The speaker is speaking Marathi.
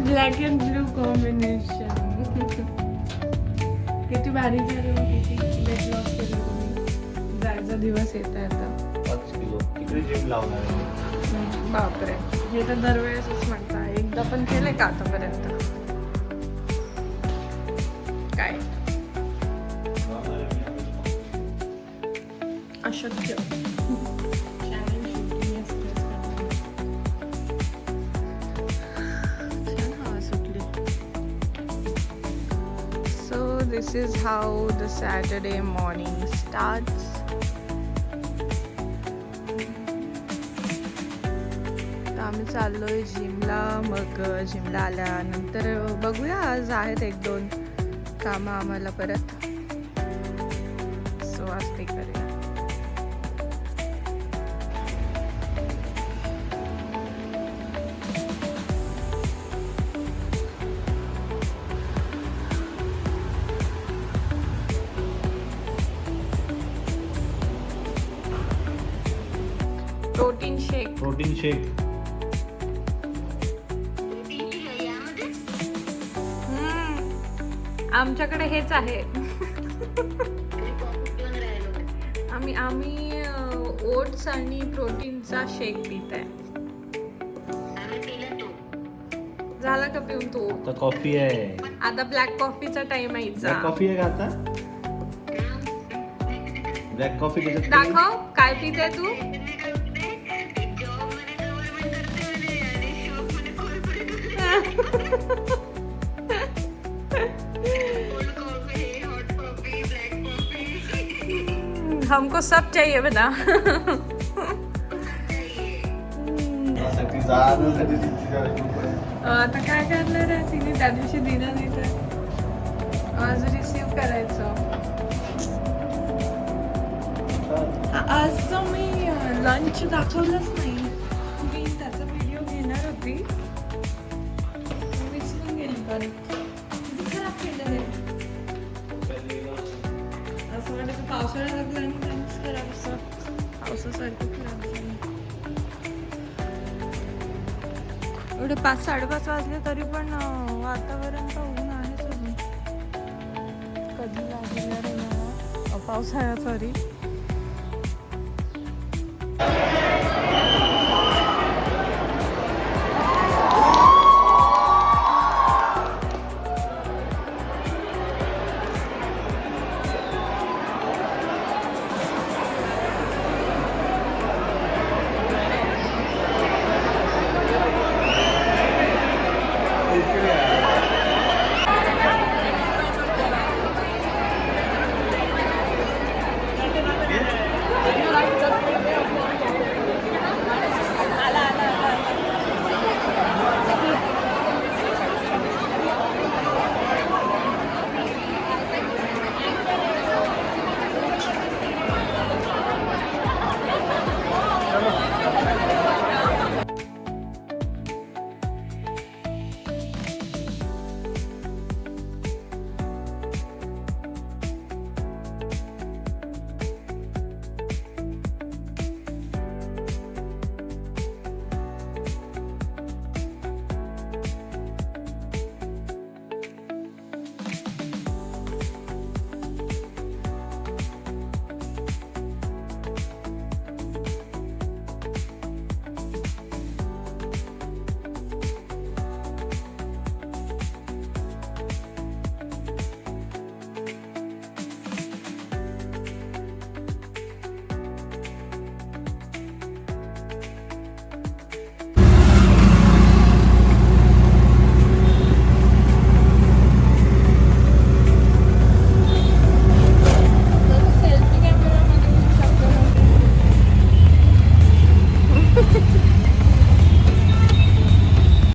Black and blue combination. किती भारी झालं, किती वेट लॉस केलं तुम्ही. जायचा दिवस येत आहे आता. 5 किलो इकडे जिम लावणार आहे. बापरे, हे तर दरवेळेसच म्हणता. एकदा पण केलंय का आतापर्यंत? काय अशक्य. So this is how the Saturday morning starts. आम्ही चाललोय जिमला. मग जिमला आल्यानंतर बघूया, आज आहेत 1-2 कामं आम्हाला परत. सो आज ते करूया. प्रोटीन शेक. आमच्याकडे हेच आहे. आम्ही ओट्स आणि प्रोटीनचा शेक पित आहे. झाला का पिऊन तू? आता कॉफी आहे. आता ब्लॅक कॉफीचा टाइम आहे. ब्लॅक कॉफी आहे का आता? ब्लॅक कॉफी दाखव काय पिते तू. हमको सब चाहिए बेटा. आता काय करणार आहे तिने? त्या दिवशी दिलं नाही तर आज रिसीव करायचं. आज तर मी लंच दाखवलंच नाही. मी त्याचा व्हिडिओ घेणार होती, विसरून गेली. पण किती खराब केलं हे. असं वाटतं पावसाळ्यात लागलं आणि त्यांनीच खराब, असं पावसासारखं खराब झालं. एवढे 5-5:30 वाजले तरी पण वातावरण तर ऊन आहेच अजून. कधी लागणार आहे पावसाळ्यात. सॉरी.